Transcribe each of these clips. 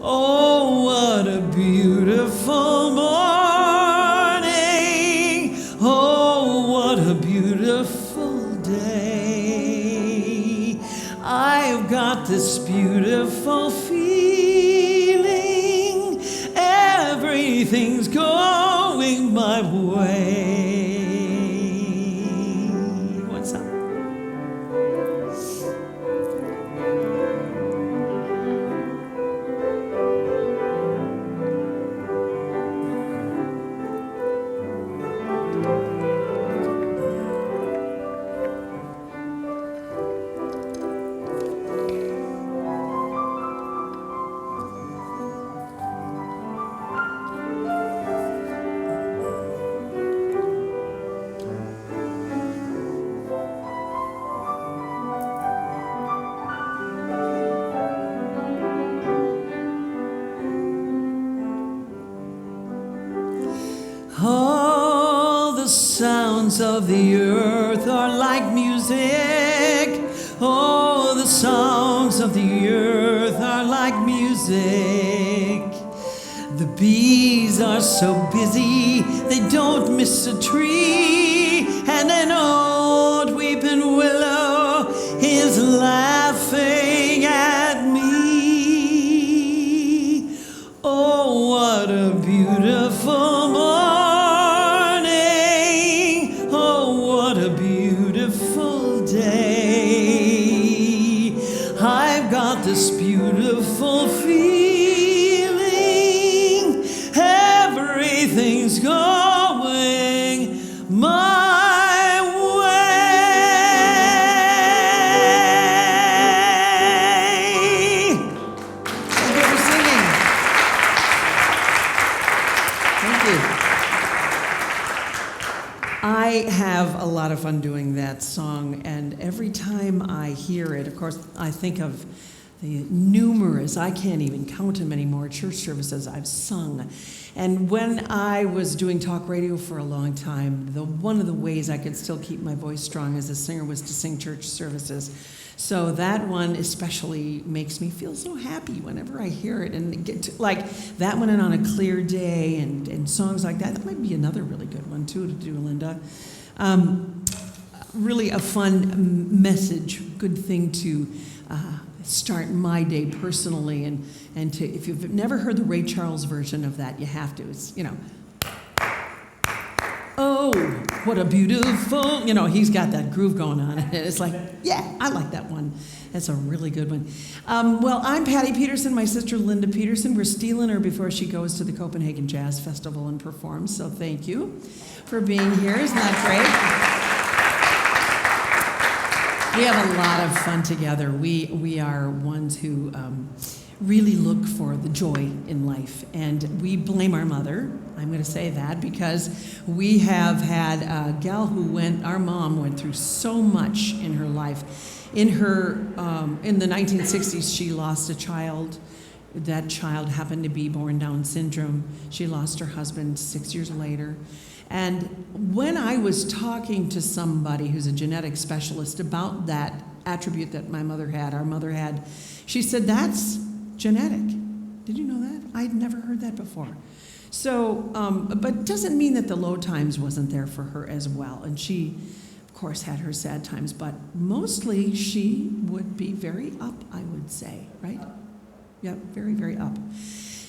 Oh, what a beautiful morning. Oh, what a beautiful day. I've got this beautiful feeling. Everything's going my way. What's up? All the sounds of the earth are like music. Oh, the sounds of the earth are like music. The bees are so busy, they don't miss a tree. And an old weeping willow is laughing at me. Oh, what a beautiful morning. What a beautiful day. I've got this beautiful feeling. Everything's going my way. Thank you for singing. Thank you. I have a lot of fun doing that song, and every time I hear it, of course, I think of the numerous, I can't even count them anymore, church services I've sung. And when I was doing talk radio for a long time, one of the ways I could still keep my voice strong as a singer was to sing church services. So that one especially makes me feel so happy whenever I hear it, and get to, like that one and On a Clear Day and songs like that. That might be another really good one too to do, Linda. Really a fun message, good thing to start my day personally, and to, if you've never heard the Ray Charles version of that, you have to. It's, oh, what a beautiful, he's got that groove going on. And it's like, yeah, I like that one. That's a really good one. Well, I'm Patty Peterson, my sister Linda Peterson. We're stealing her before she goes to the Copenhagen Jazz Festival and performs, so thank you for being here. Isn't that great? We have a lot of fun together. We are ones who really look for the joy in life, and we blame our mother. I'm going to say that because we have had a gal our mom went through so much in her life. In the 1960s, she lost a child. That child happened to be born Down syndrome. She lost her husband 6 years later. And when I was talking to somebody who's a genetic specialist about that attribute that our mother had, she said, that's genetic. Did you know that? I'd never heard that before. So, but it doesn't mean that the low times wasn't there for her as well. And she, of course, had her sad times, but mostly she would be very up, I would say, right? Yeah, very, very up.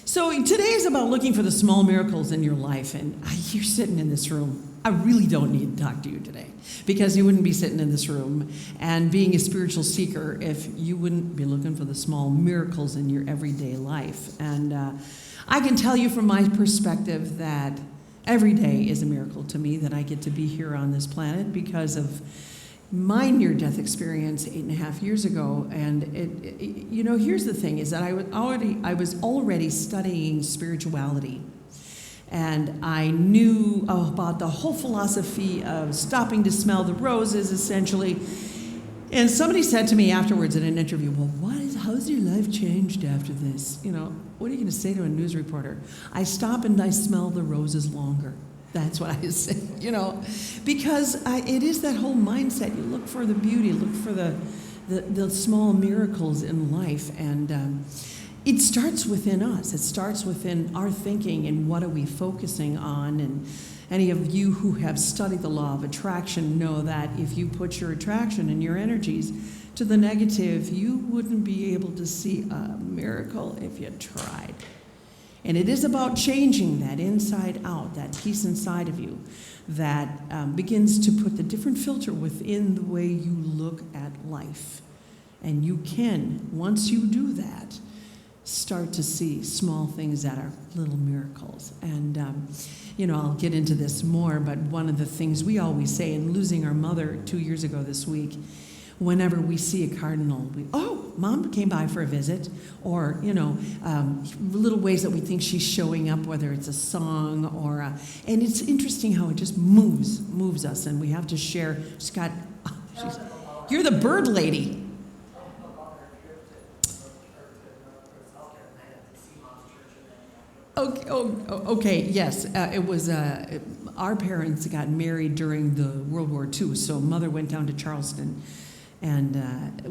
So today is about looking for the small miracles in your life, and you're sitting in this room. I really don't need to talk to you today, because you wouldn't be sitting in this room and being a spiritual seeker if you wouldn't be looking for the small miracles in your everyday life. And I can tell you from my perspective that every day is a miracle to me that I get to be here on this planet because of my near-death experience 8.5 years ago. And here's the thing, is that I was already studying spirituality. And I knew about the whole philosophy of stopping to smell the roses, essentially. And somebody said to me afterwards in an interview, well, how's your life changed after this? What are you going to say to a news reporter? I stop and I smell the roses longer. That's what I say, because it is that whole mindset. You look for the beauty, look for the small miracles in life. And it starts within us. It starts within our thinking and what are we focusing on. And any of you who have studied the law of attraction know that if you put your attraction and your energies to the negative, you wouldn't be able to see a miracle if you tried. And it is about changing that inside out, that piece inside of you that begins to put the different filter within the way you look at life. And you can, once you do that, start to see small things that are little miracles. And, I'll get into this more, but one of the things we always say, in losing our mother 2 years ago this week, whenever we see a cardinal, Mom came by for a visit, or, little ways that we think she's showing up, whether it's a song or and it's interesting how it just moves us, and we have to share. You're the bird lady. Okay, yes. It was, our parents got married during the World War II, so Mother went down to Charleston, and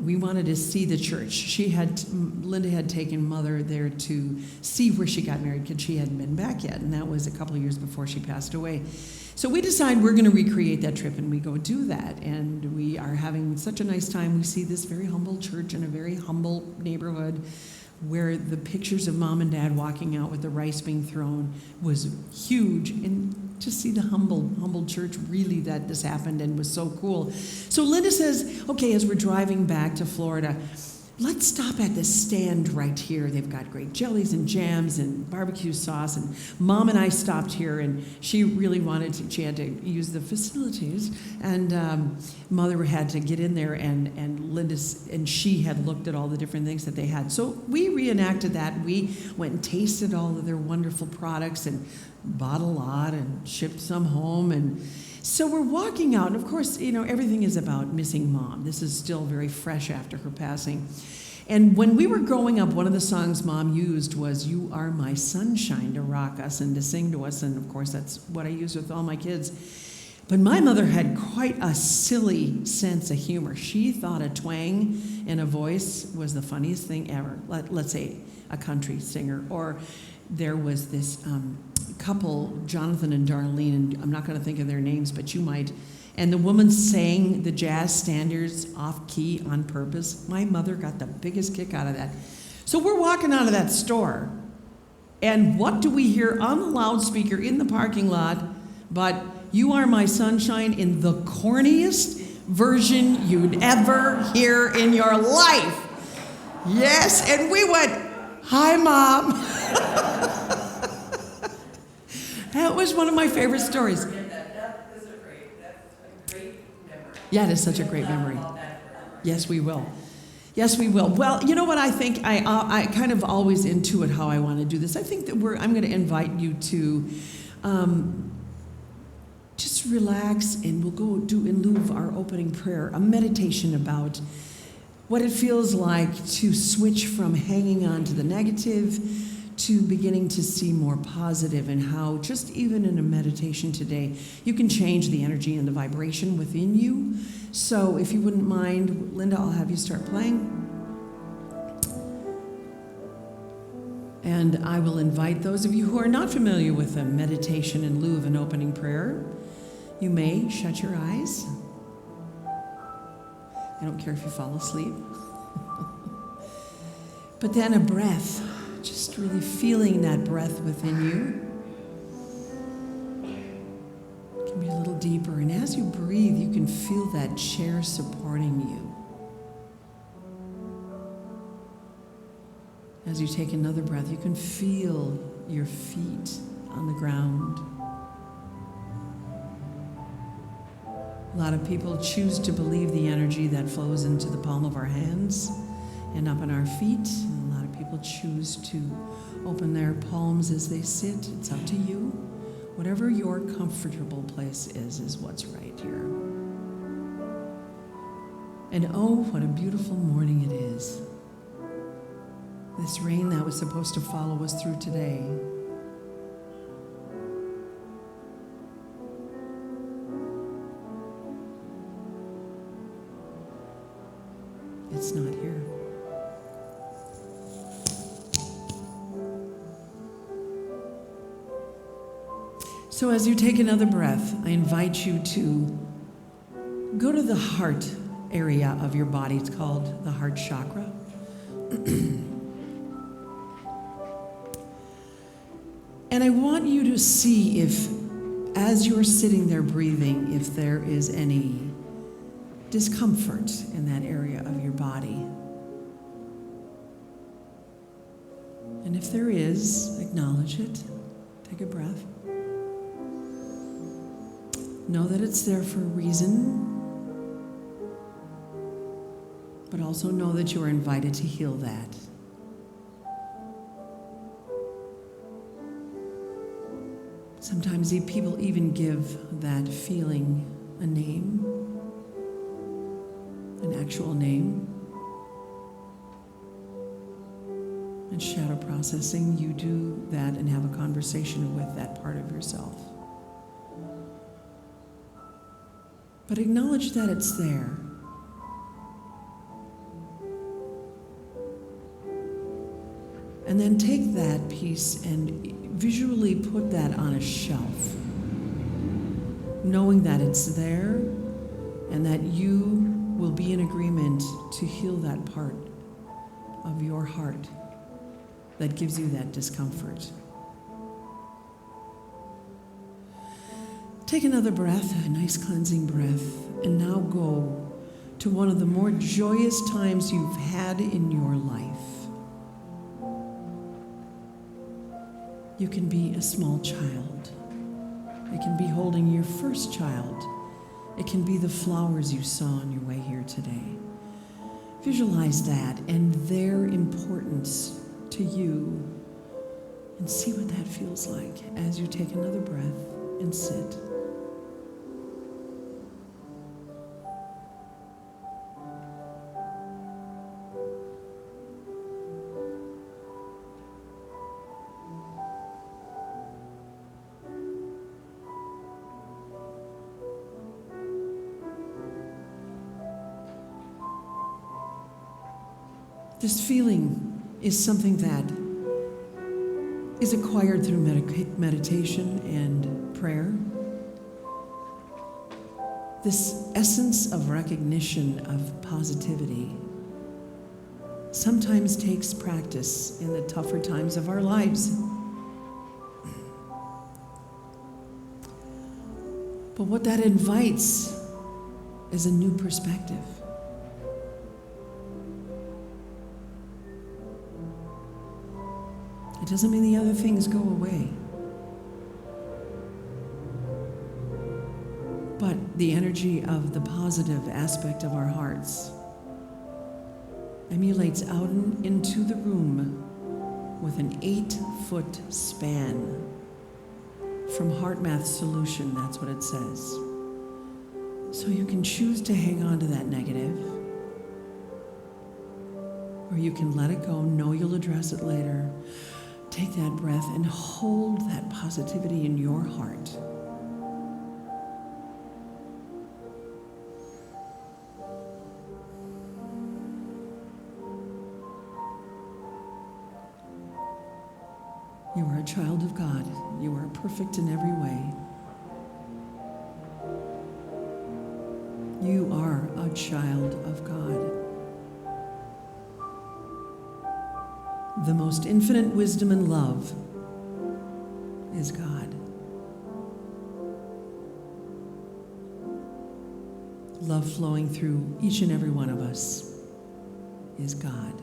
we wanted to see the church. Linda had taken Mother there to see where she got married because she hadn't been back yet, and that was a couple of years before she passed away. So we decided we're going to recreate that trip, and we go do that, and we are having such a nice time. We see this very humble church in a very humble neighborhood, where the pictures of Mom and Dad walking out with the rice being thrown was huge. And to see the humble church, really, that this happened and was so cool. So Linda says, okay, as we're driving back to Florida, let's stop at this stand right here. They've got great jellies and jams and barbecue sauce. And Mom and I stopped here, and she really she had to use the facilities. And Mother had to get in there, and Linda and she had looked at all the different things that they had. So we reenacted that. We went and tasted all of their wonderful products and bought a lot and shipped some home. And so we're walking out, and of course, everything is about missing Mom. This is still very fresh after her passing. And when we were growing up, one of the songs Mom used was "You Are My Sunshine" to rock us and to sing to us, and of course that's what I use with all my kids. But my mother had quite a silly sense of humor. She thought a twang in a voice was the funniest thing ever. Let's say a country singer, or there was this couple, Jonathan and Darlene, and I'm not going to think of their names, but you might. And the woman sang the jazz standards off key on purpose. My mother got the biggest kick out of that. So we're walking out of that store, and what do we hear on the loudspeaker in the parking lot but "You Are My Sunshine" in the corniest version you'd ever hear in your life? Yes, and we went, "Hi, Mom." That was one of my favorite stories. That's a great memory. Yeah, it is such a great memory. Yes, we will. Yes, we will. Well, you know what I think? I kind of always intuit how I want to do this. I think that I'm going to invite you to just relax, and we'll go do, in lieu of our opening prayer, a meditation about what it feels like to switch from hanging on to the negative to beginning to see more positive, and how just even in a meditation today, you can change the energy and the vibration within you. So if you wouldn't mind, Linda, I'll have you start playing. And I will invite those of you who are not familiar with a meditation in lieu of an opening prayer, you may shut your eyes. I don't care if you fall asleep. But then a breath. Just really feeling that breath within you. It can be a little deeper. And as you breathe, you can feel that chair supporting you. As you take another breath, you can feel your feet on the ground. A lot of people choose to believe the energy that flows into the palm of our hands and up on our feet. And a lot of people choose to open their palms as they sit. It's up to you. Whatever your comfortable place is what's right here. And oh, what a beautiful morning it is. This rain that was supposed to follow us through today. It's not here. So as you take another breath, I invite you to go to the heart area of your body. It's called the heart chakra. And I want you to see if, as you're sitting there breathing, if there is any discomfort in that area of your body. And if there is, acknowledge it. Take a breath. Know that it's there for a reason, but also know that you are invited to heal that. Sometimes people even give that feeling a name, an actual name. In shadow processing, you do that and have a conversation with that part of yourself. But acknowledge that it's there. And then take that piece and visually put that on a shelf, knowing that it's there and that you will be in agreement to heal that part of your heart that gives you that discomfort. Take another breath, a nice cleansing breath, and now go to one of the more joyous times you've had in your life. You can be a small child. It can be holding your first child. It can be the flowers you saw on your way here today. Visualize that and their importance to you, and see what that feels like as you take another breath and sit. This feeling is something that is acquired through meditation and prayer. This essence of recognition of positivity sometimes takes practice in the tougher times of our lives. But what that invites is a new perspective. It doesn't mean the other things go away. But the energy of the positive aspect of our hearts emulates out into the room with an 8-foot span. From HeartMath Solution, that's what it says. So you can choose to hang on to that negative, or you can let it go, know you'll address it later. Take that breath and hold that positivity in your heart. You are a child of God. You are perfect in every way. You are a child of God. The most infinite wisdom and love is God. Love flowing through each and every one of us is God.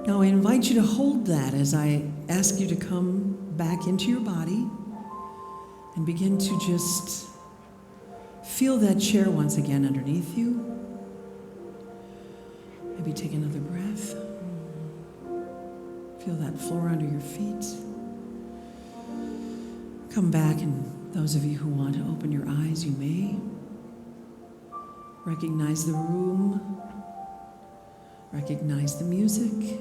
Now I invite you to hold that as I ask you to come back into your body and begin to just feel that chair once again underneath you. Maybe take another breath. Feel that floor under your feet. Come back, and those of you who want to open your eyes, you may. Recognize the room. Recognize the music.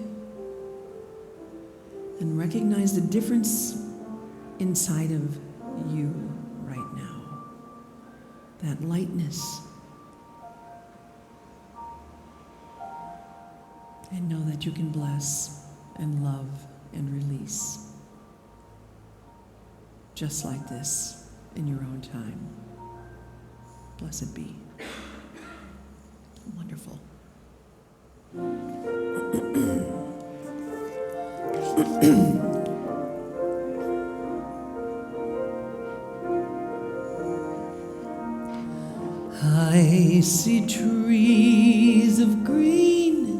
And recognize the difference inside of you right now. That lightness, And know that you can bless and love and release just like this in your own time. Blessed be. Wonderful. I see trees of green,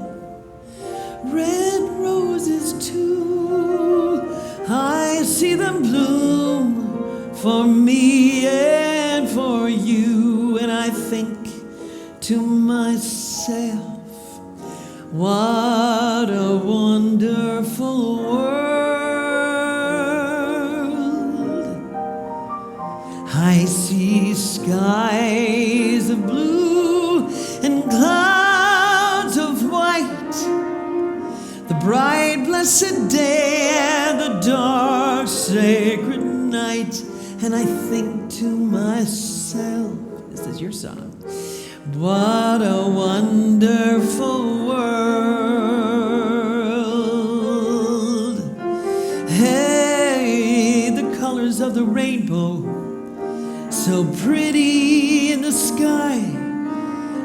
red roses too. I see them bloom for me and for you. And I think to myself, what a wonderful world. I see skies of blue and clouds of white, the bright blessed day and the dark sacred night. And I think to myself, this is your song, what a wonderful world. Hey, the colors of the rainbow, so pretty in the sky,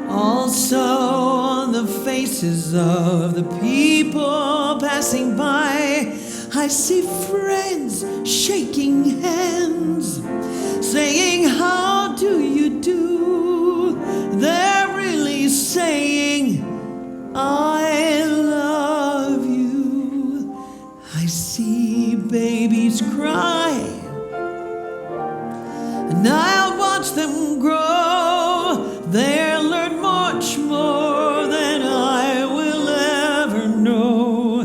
also on the faces of the people passing by. I see friends shaking hands, saying, how do you do? They're really saying, I love you. I see babies cry, and I'll watch them grow. They'll learn much more than I will ever know.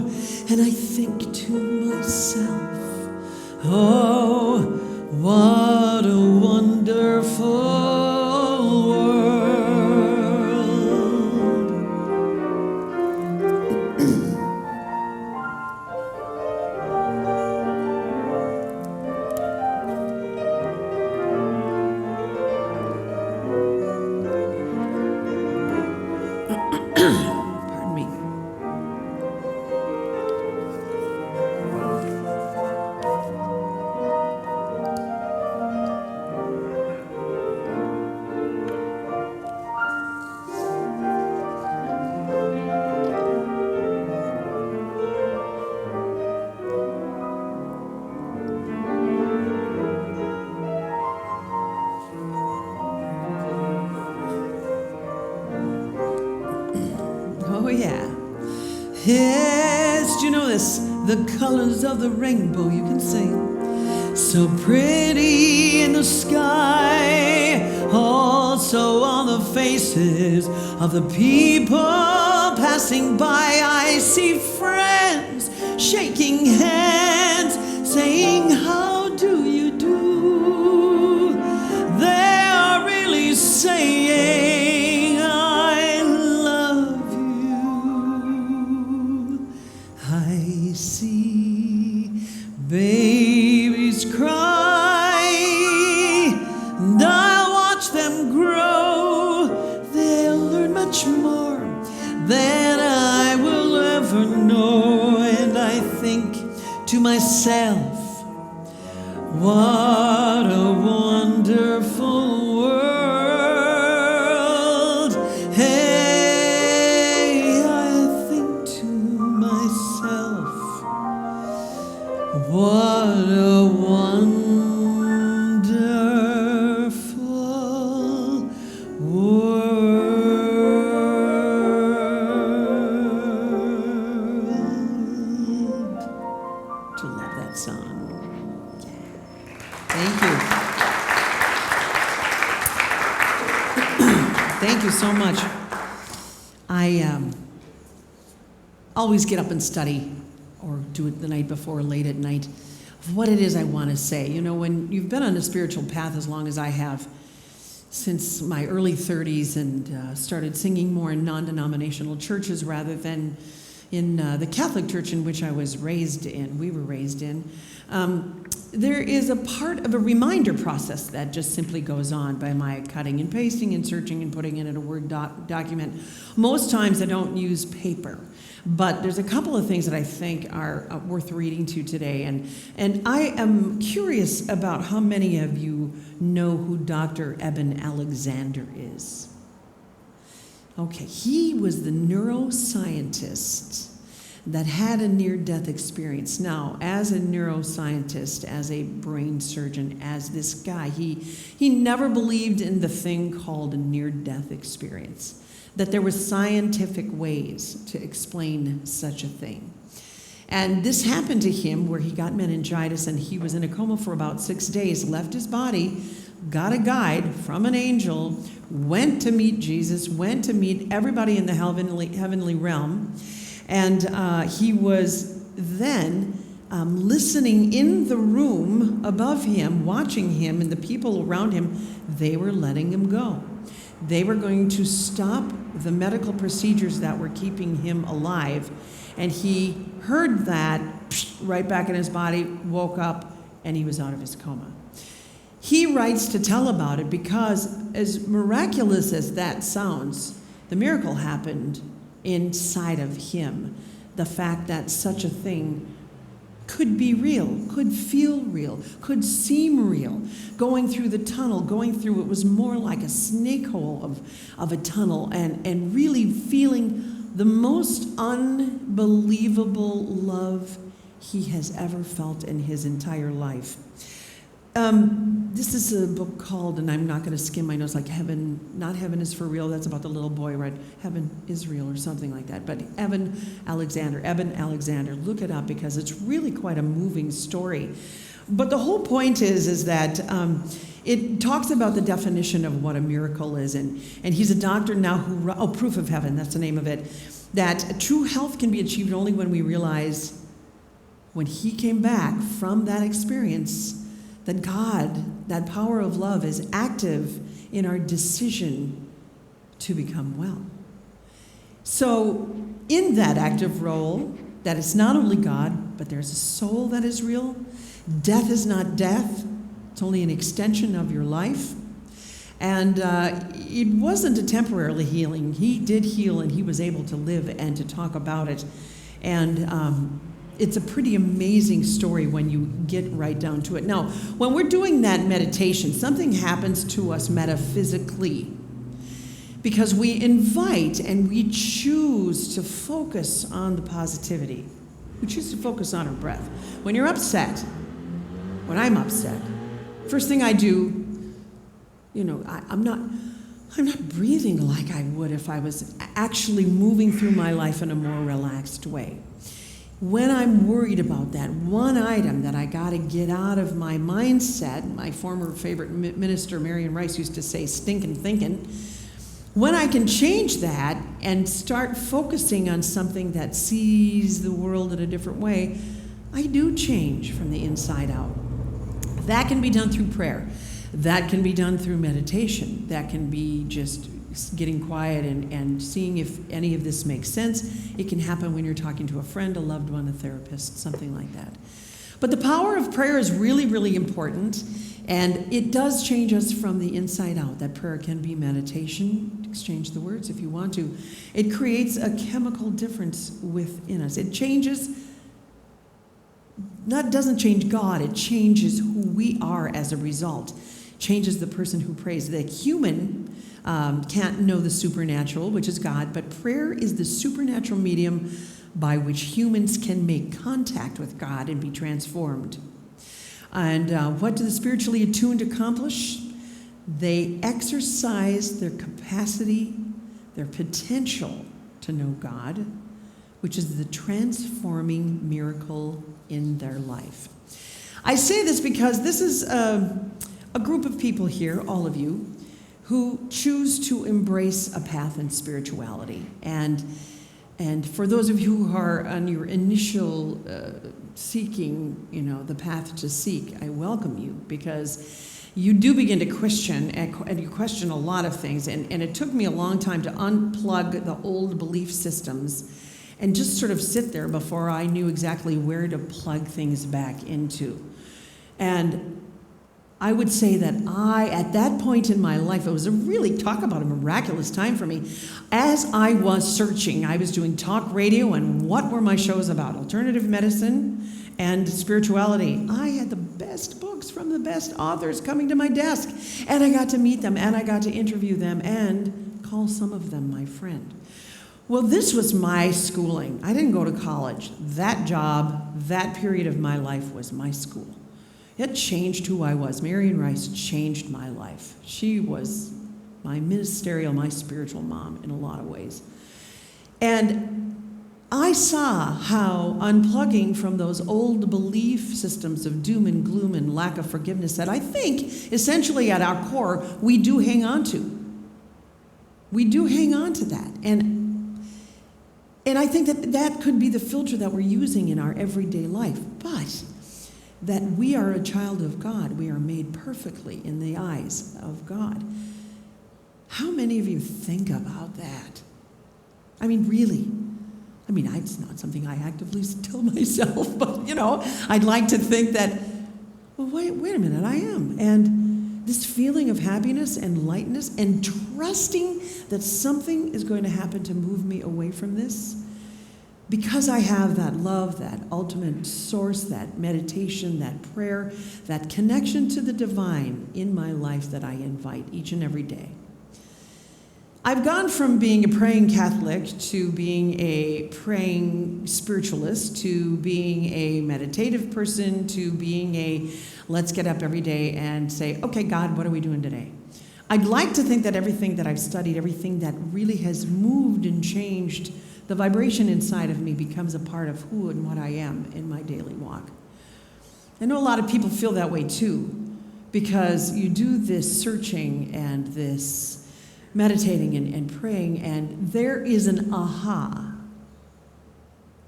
And I think to myself, oh, what a wonderful world. Pardon me. Oh, yeah. Yes, do you know this? The colors of the rainbow, you can sing. So pretty in the sky, also on the faces of the people passing by. I see friends shaking hands, saying, how do you do? They are really saying, I love you. I see babies cry, and I'll watch them grow. They'll learn much more than I will ever know. And I think to myself, what a wonderful world. Hey, I think to myself, what a wonderful world. To love that song. Thank you. Thank you so much. I always get up and study, or do it the night before, late at night, of what it is I want to say. You know, when you've been on a spiritual path as long as I have, since my early 30s, and started singing more in non-denominational churches rather than in the Catholic Church in which I was raised in, we were raised in, there is a part of a reminder process that just simply goes on by my cutting and pasting and searching and putting it in a Word document. Most times I don't use paper, but there's a couple of things that I think are worth reading to today. And I am curious about how many of you know who Dr. Eben Alexander is. Okay, he was the neuroscientist that had a near-death experience. Now, as a neuroscientist, as a brain surgeon, as this guy, he never believed in the thing called a near-death experience, that there were scientific ways to explain such a thing. And this happened to him where he got meningitis and he was in a coma for about 6 days, left his body, got a guide from an angel, went to meet Jesus, went to meet everybody in the heavenly realm, and he was then listening in the room above him, watching him, and the people around him, they were letting him go. They were going to stop the medical procedures that were keeping him alive. And he heard that right back in his body, woke up, and he was out of his coma. He writes to tell about it because, as miraculous as that sounds, the miracle happened inside of him. The fact that such a thing could be real, could feel real, could seem real. Going through the tunnel, it was more like a snake hole of a tunnel, and really feeling the most unbelievable love he has ever felt in his entire life. This is a book called, and I'm not going to skim my notes, like Heaven, not Heaven is for Real. That's about the little boy, right? Heaven is Real or something like that. But Eben Alexander, look it up because it's really quite a moving story. But the whole point is that it talks about the definition of what a miracle is. And he's a doctor now who, Proof of Heaven, that's the name of it, that true health can be achieved only when we realize when he came back from that experience that God, that power of love, is active in our decision to become well. So in that active role, that it's not only God, but there's a soul that is real. Death is not death. It's only an extension of your life. And it wasn't a temporary healing. He did heal, and he was able to live and to talk about it. And it's a pretty amazing story when you get right down to it. Now, when we're doing that meditation, something happens to us metaphysically because we invite and we choose to focus on the positivity. We choose to focus on our breath. When you're upset, when I'm upset, first thing I do, I'm not breathing like I would if I was actually moving through my life in a more relaxed way. When I'm worried about that one item that I got to get out of my mindset, my former favorite minister, Marion Rice, used to say, stinking thinking, when I can change that and start focusing on something that sees the world in a different way, I do change from the inside out. That can be done through prayer. That can be done through meditation. That can be just getting quiet and seeing if any of this makes sense. It can happen when you're talking to a friend, a loved one, a therapist, something like that. But the power of prayer is really, really important, and it does change us from the inside out. That prayer can be meditation. Exchange the words if you want to. It creates a chemical difference within us. It doesn't change God, it changes who we are as a result. Changes the person who prays. The human can't know the supernatural, which is God, but prayer is the supernatural medium by which humans can make contact with God and be transformed. And what do the spiritually attuned accomplish? They exercise their capacity, their potential to know God, which is the transforming miracle in their life. I say this because this is a group of people here, all of you, who choose to embrace a path in spirituality. And for those of you who are on your initial seeking, the path to seek, I welcome you, because you do begin to question, and you question a lot of things. And it took me a long time to unplug the old belief systems and just sort of sit there before I knew exactly where to plug things back into. And I would say that at that point in my life, it was talk about a miraculous time for me. As I was searching, I was doing talk radio, and what were my shows about? Alternative medicine and spirituality. I had the best books from the best authors coming to my desk, and I got to meet them, and I got to interview them, and call some of them my friend. Well, this was my schooling. I didn't go to college. That job, that period of my life was my school. It changed who I was. Marion Rice changed my life. She was my ministerial, my spiritual mom in a lot of ways. And I saw how unplugging from those old belief systems of doom and gloom and lack of forgiveness that I think essentially at our core we do hang on to. We do hang on to that. And I think that could be the filter that we're using in our everyday life. But that we are a child of God. We are made perfectly in the eyes of God. How many of you think about that? I mean, really. I mean, it's not something I actively tell myself, but, I'd like to think that, well, wait a minute, I am. And this feeling of happiness and lightness and trusting that something is going to happen to move me away from this, because I have that love, that ultimate source, that meditation, that prayer, that connection to the divine in my life that I invite each and every day. I've gone from being a praying Catholic to being a praying spiritualist to being a meditative person to being a let's get up every day and say, okay, God, what are we doing today? I'd like to think that everything that I've studied, everything that really has moved and changed the vibration inside of me becomes a part of who and what I am in my daily walk. I know a lot of people feel that way too, because you do this searching and this meditating and praying, and there is an aha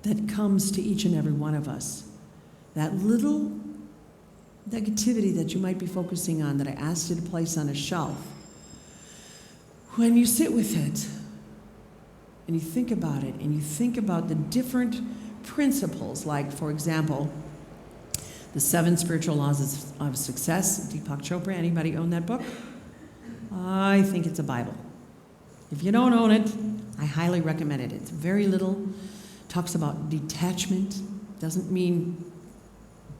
that comes to each and every one of us. That little negativity that you might be focusing on that I asked you to place on a shelf, when you sit with it, and you think about it, and you think about the different principles, like, for example, the 7 Spiritual Laws of Success, Deepak Chopra. Anybody own that book? I think it's a Bible. If you don't own it, I highly recommend it. It's very little. Talks about detachment. Doesn't mean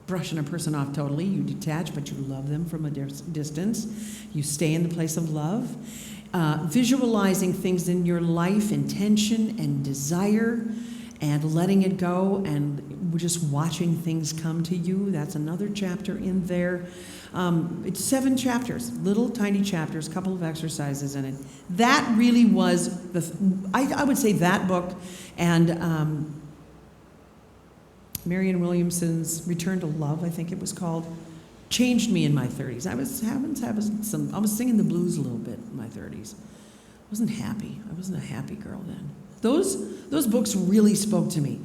brushing a person off totally. You detach, but you love them from a distance. You stay in the place of love. Visualizing things in your life, intention and desire, and letting it go, and just watching things come to you. That's another chapter in there. It's 7 chapters, little tiny chapters, a couple of exercises in it. That really was, I would say that book and Marianne Williamson's Return to Love, I think it was called, changed me in my 30s. I was singing the blues a little bit in my 30s. I wasn't happy. I wasn't a happy girl then. Those books really spoke to me.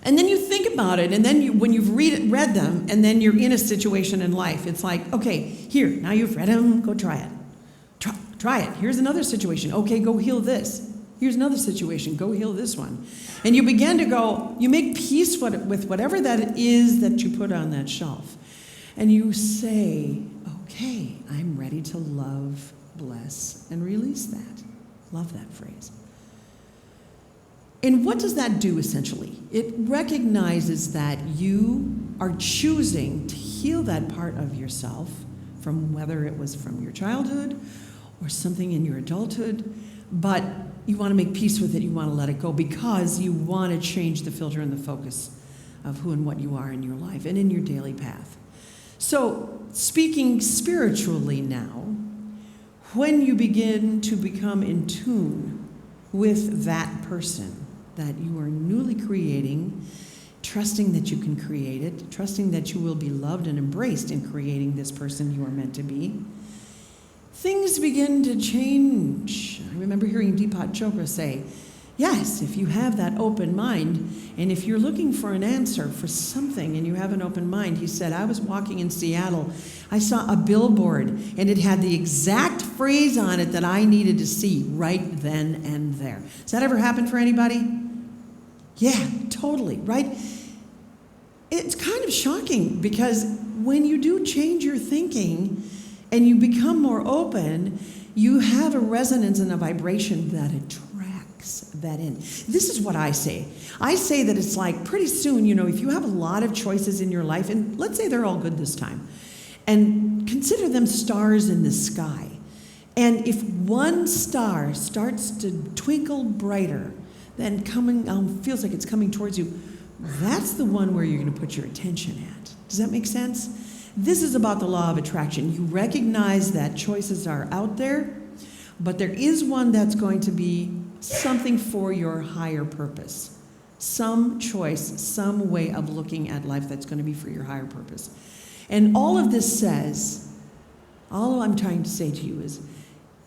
And then you think about it, and then when you've read them, and then you're in a situation in life, it's like, okay, here, now you've read them, go try it. Try it. Here's another situation. Okay, go heal this. Here's another situation. Go heal this one. And you begin to go, you make peace with whatever that is that you put on that shelf. And you say, okay, I'm ready to love, bless, and release that. Love that phrase. And what does that do, essentially? It recognizes that you are choosing to heal that part of yourself from whether it was from your childhood or something in your adulthood, but you want to make peace with it, you want to let it go because you want to change the filter and the focus of who and what you are in your life and in your daily path. So, speaking spiritually now, when you begin to become in tune with that person that you are newly creating, trusting that you can create it, trusting that you will be loved and embraced in creating this person you are meant to be, things begin to change. I remember hearing Deepak Chopra say, Yes, if you have that open mind, and if you're looking for an answer for something and you have an open mind, he said, I was walking in Seattle, I saw a billboard, and it had the exact phrase on it that I needed to see right then and there. Has that ever happened for anybody? Yeah, totally, right? It's kind of shocking because when you do change your thinking and you become more open, you have a resonance and a vibration that attracts that in. This is what I say. I say that it's like pretty soon, if you have a lot of choices in your life, and let's say they're all good this time, and consider them stars in the sky. And if one star starts to twinkle brighter, then feels like it's coming towards you, that's the one where you're going to put your attention at. Does that make sense? This is about the law of attraction. You recognize that choices are out there, but there is one that's going to be something for your higher purpose. Some choice, some way of looking at life that's going to be for your higher purpose. And all of this says, all I'm trying to say to you is,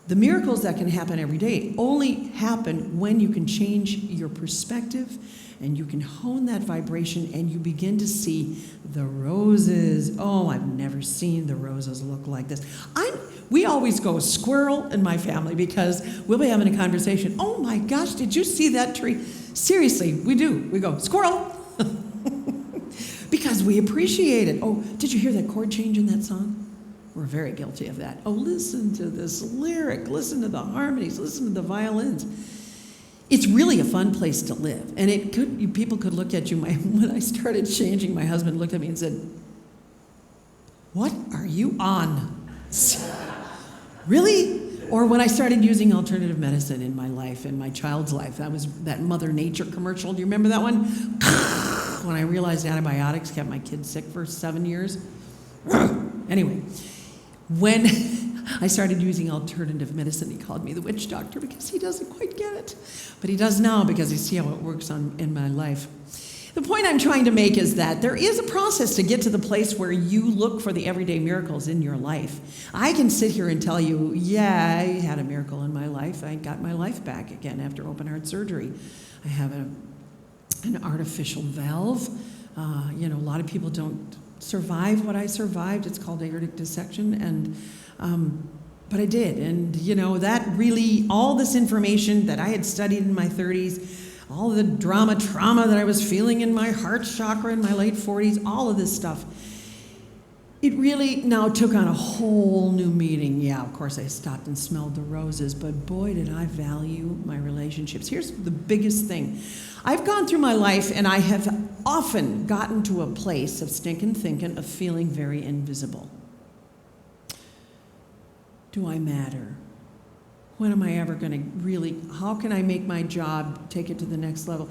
the miracles that can happen every day only happen when you can change your perspective and you can hone that vibration and you begin to see the roses. Oh, I've never seen the roses look like this. We always go squirrel in my family because we'll be having a conversation. Oh my gosh, did you see that tree? Seriously, we do. We go squirrel because we appreciate it. Oh, did you hear that chord change in that song? We're very guilty of that. Oh, listen to this lyric. Listen to the harmonies. Listen to the violins. It's really a fun place to live. And people could look at you. When I started changing, my husband looked at me and said, "What are you on?" Really? Or when I started using alternative medicine in my life, in my child's life, that was that Mother Nature commercial. Do you remember that one? When I realized antibiotics kept my kids sick for 7 years. Anyway. When I started using alternative medicine, he called me the witch doctor because he doesn't quite get it. But he does now because he sees how it works in my life. The point I'm trying to make is that there is a process to get to the place where you look for the everyday miracles in your life. I can sit here and tell you, yeah, I had a miracle in my life. I got my life back again after open heart surgery. I have an artificial valve. A lot of people don't survive what I survived. It's called aortic dissection, but I did. And that really, all this information that I had studied in my 30s, all the trauma that I was feeling in my heart chakra in my late 40s, all of this stuff, it really now took on a whole new meaning. Yeah, of course I stopped and smelled the roses, but boy, did I value my relationships. Here's the biggest thing. I've gone through my life and I have often gotten to a place of stinking thinking, of feeling very invisible. Do I matter? When am I ever going to how can I make my job, take it to the next level?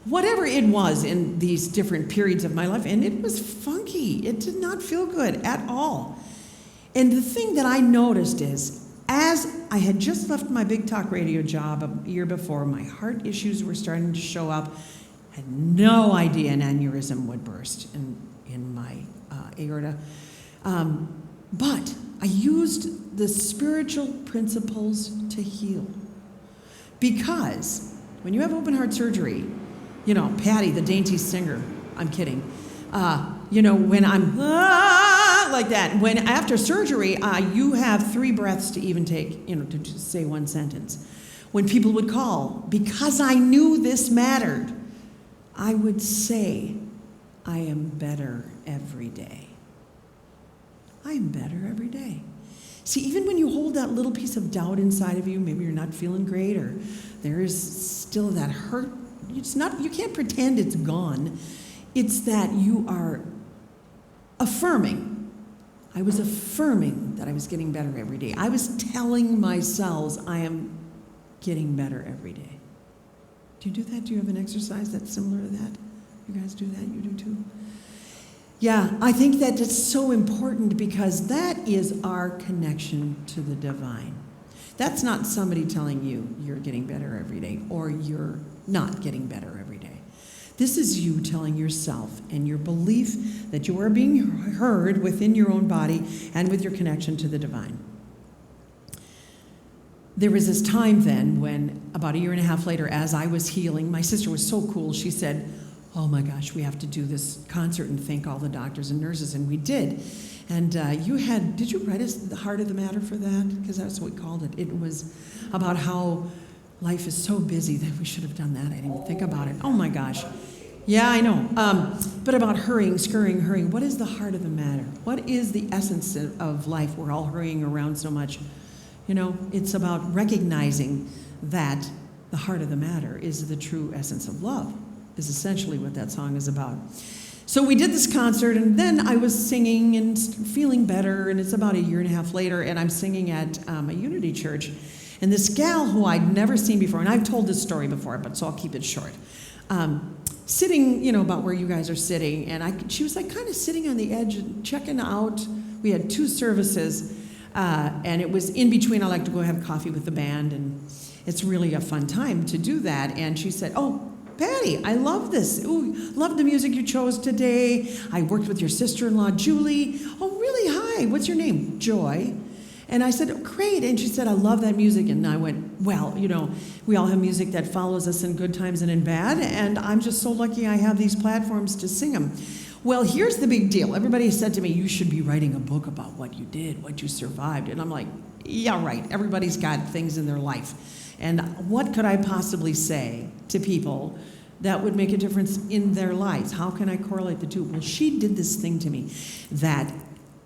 Whatever it was in these different periods of my life, and it was funky. It did not feel good at all. And the thing that I noticed is, as I had just left my big talk radio job a year before, my heart issues were starting to show up. I had no idea an aneurysm would burst in my aorta. But I used the spiritual principles to heal. Because when you have open heart surgery, Patty, the dainty singer, I'm kidding. When I'm like that, when after surgery, you have 3 breaths to even take, to just say one sentence. When people would call, because I knew this mattered, I would say, I am better every day. I am better every day. See, even when you hold that little piece of doubt inside of you, maybe you're not feeling great, or there is still that hurt. You can't pretend it's gone. It's that you are affirming. I was affirming that I was getting better every day. I was telling my cells I am getting better every day. Do you do that? Do you have an exercise that's similar to that? You guys do that? You do too? Yeah, I think that it's so important because that is our connection to the divine. That's not somebody telling you you're getting better every day or you're not getting better every day. This is you telling yourself and your belief that you are being heard within your own body and with your connection to the divine. there was this time then when about a year and a half later, as I was healing, my sister was so cool. She said, oh my gosh, we have to do this concert and thank all the doctors and nurses, and we did. And did you write us the heart of the matter for that? Because that's what we called it. It was about how life is so busy that we should have done that. I didn't even think about it. Oh my gosh. Yeah, I know. But about hurrying, scurrying, hurrying. What is the heart of the matter? What is the essence of life? We're all hurrying around so much. You know, it's about recognizing that the heart of the matter is the true essence of love, is essentially what that song is about. So we did this concert, and then I was singing and feeling better, and it's about a year and a half later, and I'm singing at a Unity church, and this gal who I'd never seen before, and I've told this story before, but so I'll keep it short, sitting, you know, about where you guys are sitting, and she was like kind of sitting on the edge and checking out. We had 2 services, and it was in between. I like to go have coffee with the band, and it's really a fun time to do that. And she said, oh, Patty, I love this. Ooh, love the music you chose today. I worked with your sister-in-law, Julie. Oh, really? Hi. What's your name? Joy. And I said, oh, great. And she said, I love that music. And I went, well, you know, we all have music that follows us in good times and in bad. And I'm just so lucky I have these platforms to sing them. Well, here's the big deal. Everybody said to me, you should be writing a book about what you did, what you survived. And I'm like, yeah, right. Everybody's got things in their life. And what could I possibly say to people that would make a difference in their lives? How can I correlate the two? Well, she did this thing to me that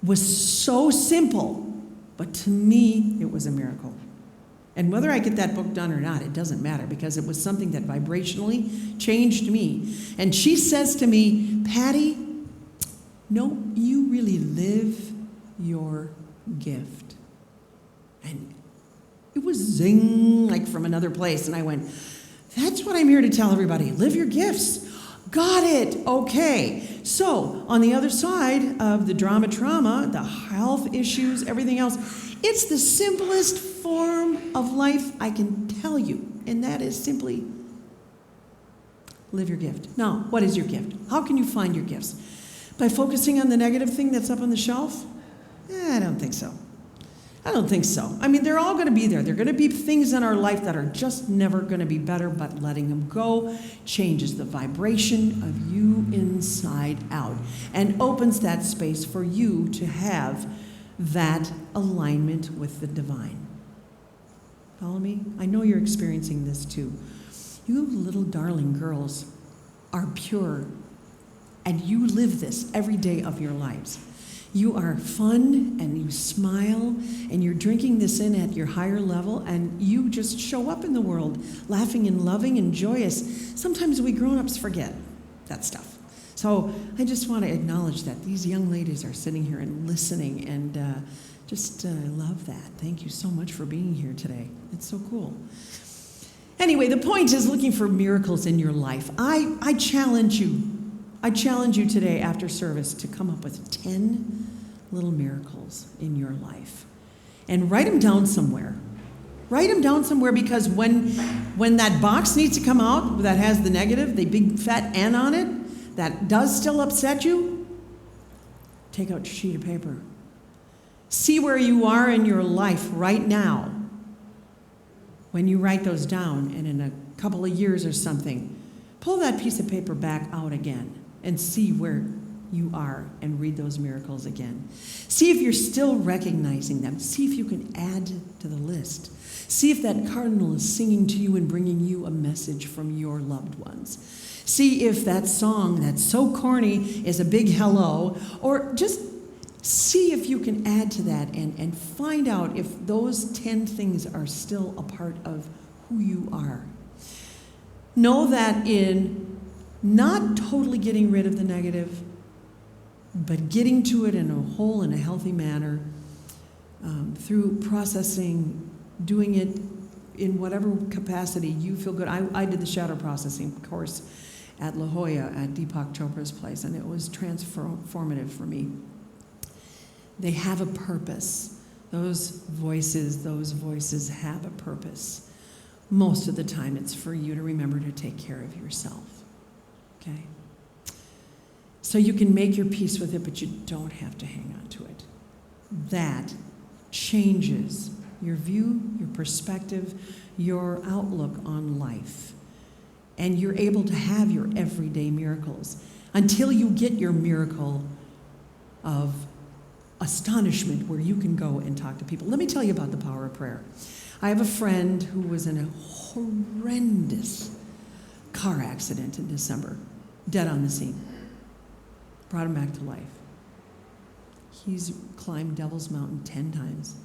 was so simple, but to me, it was a miracle. And whether I get that book done or not, it doesn't matter, because it was something that vibrationally changed me. And she says to me, Patty, no, you really live your gift. And it was zing, like from another place. And I went, that's what I'm here to tell everybody. Live your gifts. Got it. Okay. So on the other side of the drama, trauma, the health issues, everything else, it's the simplest form of life I can tell you. And that is simply live your gift. Now, what is your gift? How can you find your gifts? By focusing on the negative thing that's up on the shelf? I don't think so. I don't think so. I mean, they're all going to be there. There are going to be things in our life that are just never going to be better, but letting them go changes the vibration of you inside out and opens that space for you to have that alignment with the divine. Follow me? I know you're experiencing this too. You little darling girls are pure, and you live this every day of your lives. You are fun, and you smile, and you're drinking this in at your higher level, and you just show up in the world laughing and loving and joyous. Sometimes we grown-ups forget that stuff. So I just want to acknowledge that these young ladies are sitting here and listening, and love that. Thank you so much for being here today. It's so cool. Anyway, the point is looking for miracles in your life. I challenge you. I challenge you today after service to come up with 10 little miracles in your life and write them down somewhere. Write them down somewhere, because when that box needs to come out that has the negative, the big fat N on it, that does still upset you, take out your sheet of paper. See where you are in your life right now when you write those down, and in a couple of years or something, pull that piece of paper back out again and see where you are and read those miracles again. See if you're still recognizing them. See if you can add to the list. See if that cardinal is singing to you and bringing you a message from your loved ones. See if that song that's so corny is a big hello, or just see if you can add to that and find out if those 10 things are still a part of who you are. Know that in not totally getting rid of the negative, but getting to it in a whole and a healthy manner, through processing, doing it in whatever capacity you feel good. I did the shadow processing course at La Jolla at Deepak Chopra's place, and it was transformative for me. They have a purpose. Those voices have a purpose. Most of the time it's for you to remember to take care of yourself. Okay? So you can make your peace with it, but you don't have to hang on to it. That changes your view, your perspective, your outlook on life. And you're able to have your everyday miracles until you get your miracle of astonishment where you can go and talk to people. Let me tell you about the power of prayer. I have a friend who was in a horrendous car accident in December, dead on the scene. Brought him back to life. He's climbed Devil's Mountain 10 times.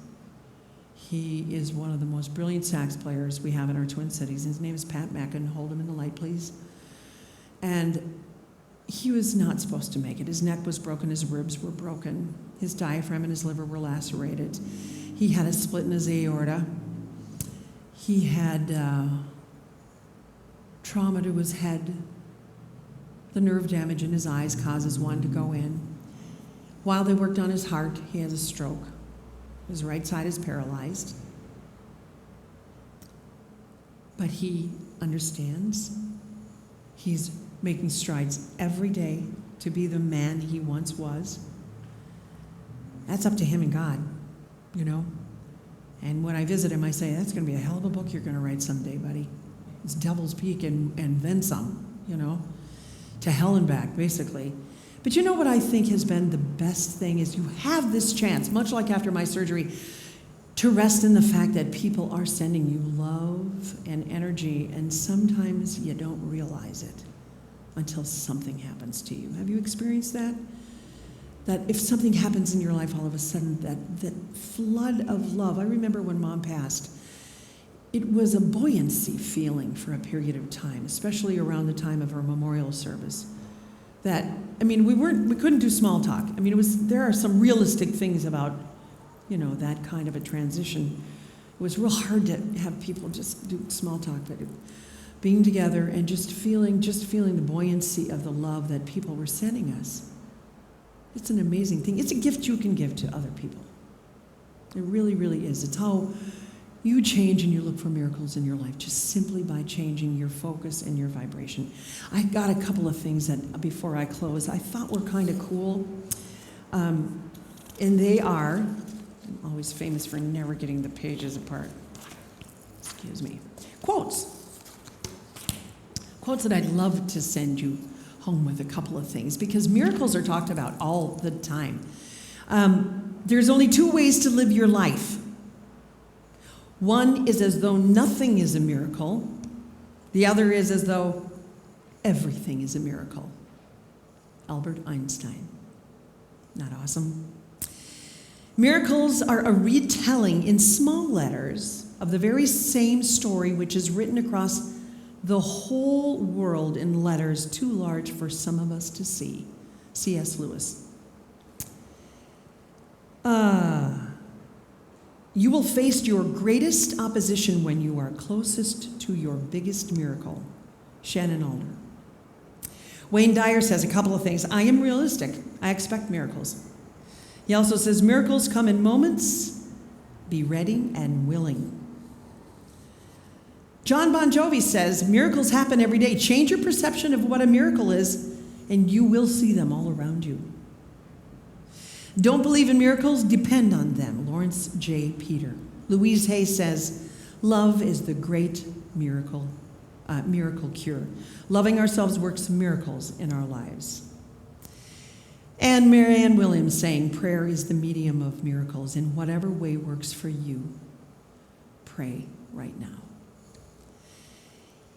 He is one of the most brilliant sax players we have in our Twin Cities. His name is Pat Mackin. Hold him in the light, please. And he was not supposed to make it. His neck was broken. His ribs were broken. His diaphragm and his liver were lacerated. He had a split in his aorta. He had trauma to his head. The nerve damage in his eyes causes one to go in. While they worked on his heart, he has a stroke. His right side is paralyzed. But he understands. He's making strides every day to be the man he once was. That's up to him and God, you know. And when I visit him, I say, that's going to be a hell of a book you're going to write someday, buddy. It's Devil's Peak and then some, you know, to hell and back, basically. But you know what I think has been the best thing is you have this chance, much like after my surgery, to rest in the fact that people are sending you love and energy, and sometimes you don't realize it until something happens to you. Have you experienced that? That if something happens in your life all of a sudden, that flood of love. I remember when Mom passed, it was a buoyancy feeling for a period of time, especially around the time of her memorial service. That, I mean, we couldn't do small talk. I mean, there are some realistic things about, you know, that kind of a transition. It was real hard to have people just do small talk, but being together and just feeling the buoyancy of the love that people were sending us. It's an amazing thing. It's a gift you can give to other people. It really, really is. It's how you change and you look for miracles in your life, just simply by changing your focus and your vibration. I got a couple of things that, before I close, I thought were kind of cool. And they are, I'm always famous for never getting the pages apart. Excuse me. Quotes. Quotes that I'd love to send you home with a couple of things, because miracles are talked about all the time. There's only two ways to live your life. One is as though nothing is a miracle. The other is as though everything is a miracle. Albert Einstein. Not awesome? Miracles are a retelling in small letters of the very same story which is written across the whole world in letters too large for some of us to see. C.S. Lewis. You will face your greatest opposition when you are closest to your biggest miracle. Shannon Alder. Wayne Dyer says a couple of things. I am realistic. I expect miracles. He also says miracles come in moments. Be ready and willing. John Bon Jovi says miracles happen every day. Change your perception of what a miracle is, and you will see them all around you. Don't believe in miracles? Depend on them. Lawrence J. Peter. Louise Hay says, love is the great miracle cure. Loving ourselves works miracles in our lives. And Marianne Williams saying, prayer is the medium of miracles. In whatever way works for you, pray right now.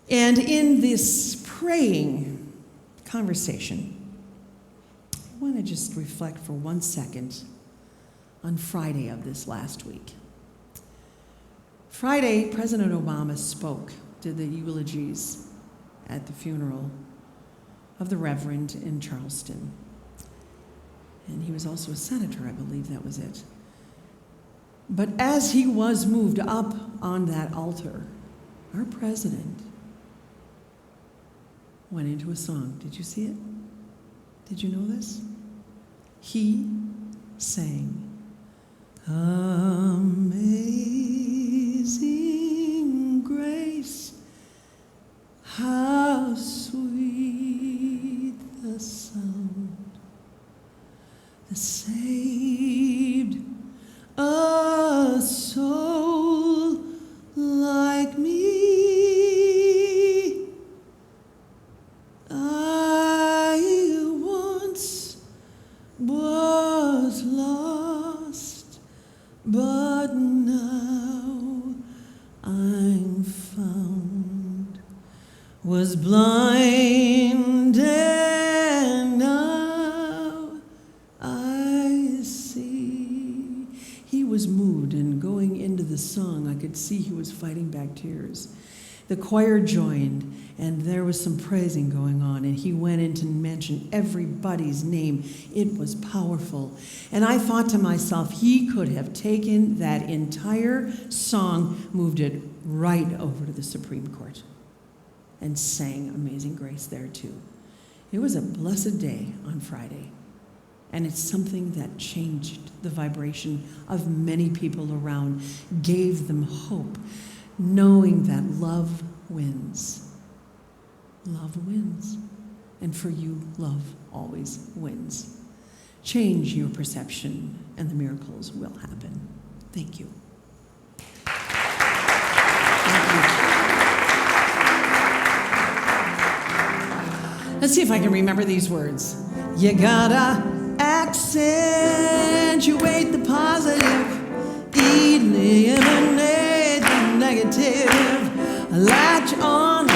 And in this praying conversation, I want to just reflect for 1 second on Friday of this last week. Friday, President Obama spoke, did the eulogies at the funeral of the Reverend in Charleston. And he was also a senator, I believe that was it. But as he was moved up on that altar, our president went into a song. Did you see it? Did you know this? He sang, Amazing Grace, how sweet the sound that saved a soul was blind and now I see. He was moved, and going into the song, I could see he was fighting back tears. The choir joined, and there was some praising going on, and he went in to mention everybody's name. It was powerful. And I thought to myself, he could have taken that entire song, moved it right over to the Supreme Court, and sang Amazing Grace there too. It was a blessed day on Friday, and it's something that changed the vibration of many people around, gave them hope, knowing that love wins. Love wins. And for you, love always wins. Change your perception, and the miracles will happen. Thank you. Let's see if I can remember these words. You gotta accentuate the positive, eliminate the negative, latch on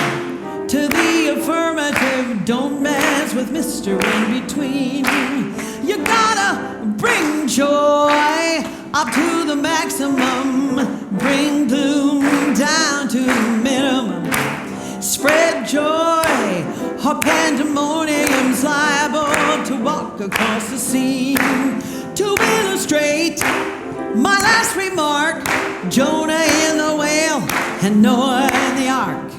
to the affirmative, don't mess with Mr. In Between. You gotta bring joy up to the maximum, bring gloom down to the minimum, spread joy. Her pandemonium's liable to walk across the scene. To illustrate my last remark, Jonah in the whale and Noah in the ark.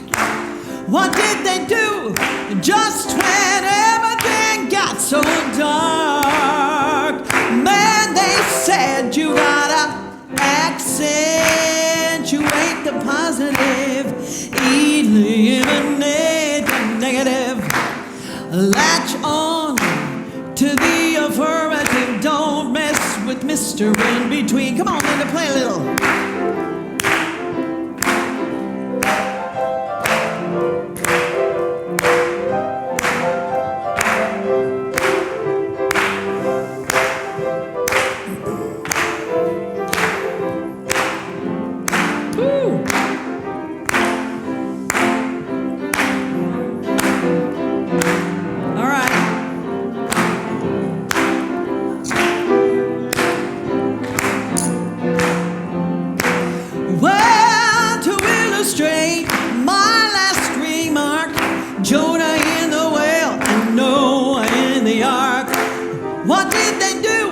What did they do just when everything got so dark? Man, they said you gotta accentuate the positive, eliminate the negative, latch on to the affirmative, don't mess with Mr. In Between. Come on, Linda, play a little. What did they do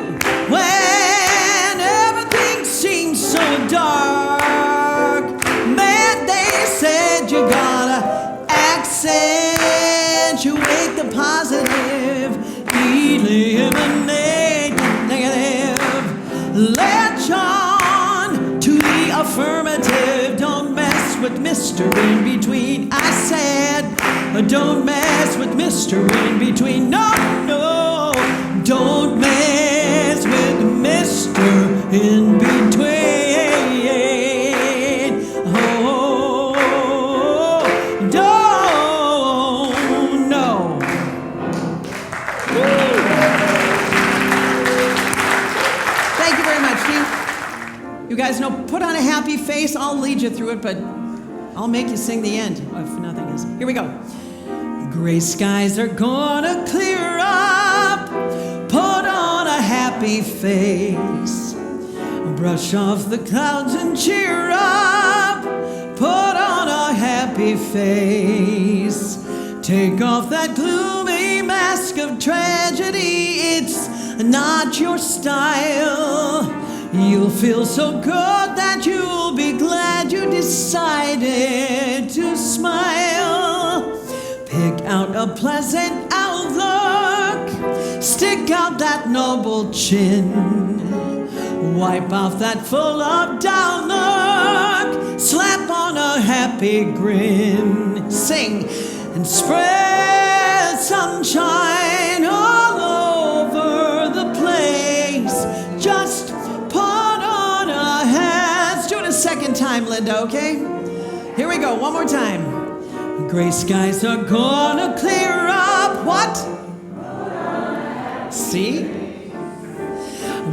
when everything seemed so dark? Man, they said you gotta accentuate the positive, eliminate the negative, latch on to the affirmative, don't mess with Mr. In Between. I said, don't mess with Mr. In Between. No, no, don't mess with Mr. In Between. Oh, don't know. Thank you very much, team. You guys know, put on a happy face. I'll lead you through it, but I'll make you sing the end if nothing is. Here we go. Gray skies are gonna clear up. Put on a happy face. Brush off the clouds and cheer up. Put on a happy face. Take off that gloomy mask of tragedy. It's not your style. You'll feel so good that you'll be glad you decided to smile. Pick out a pleasant outlook. Stick out that noble chin. Wipe off that full of down look. Slap on a happy grin. Sing and spread sunshine all over the place. Just put on a hat. Let's do it a second time, Linda, okay? Here we go, one more time. Gray skies are gonna clear up. What? See?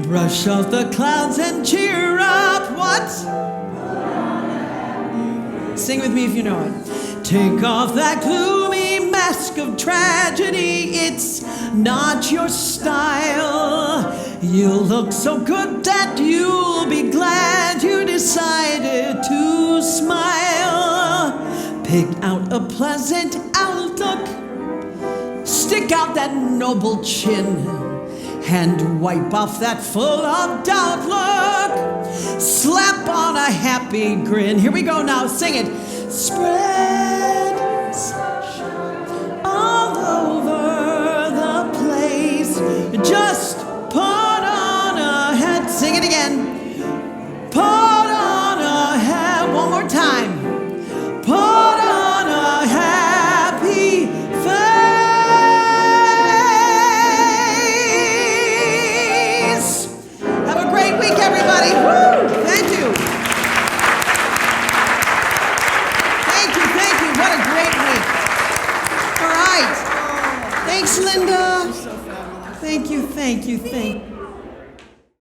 Brush off the clouds and cheer up. What? Sing with me if you know it. Take off that gloomy mask of tragedy. It's not your style. You look so good that you'll be glad you decided to smile. Pick out a pleasant outlook. Stick out that noble chin and wipe off that full of doubt look. Slap on a happy grin. Here we go now, sing it. Spread all over the place. Just put on a hat. Sing it again. Put on a hat. One more time. Put on a happy face. Have a great week, everybody. Woo! Thank you. Thank you. What a great week. All right. Thanks, Linda. Thank you.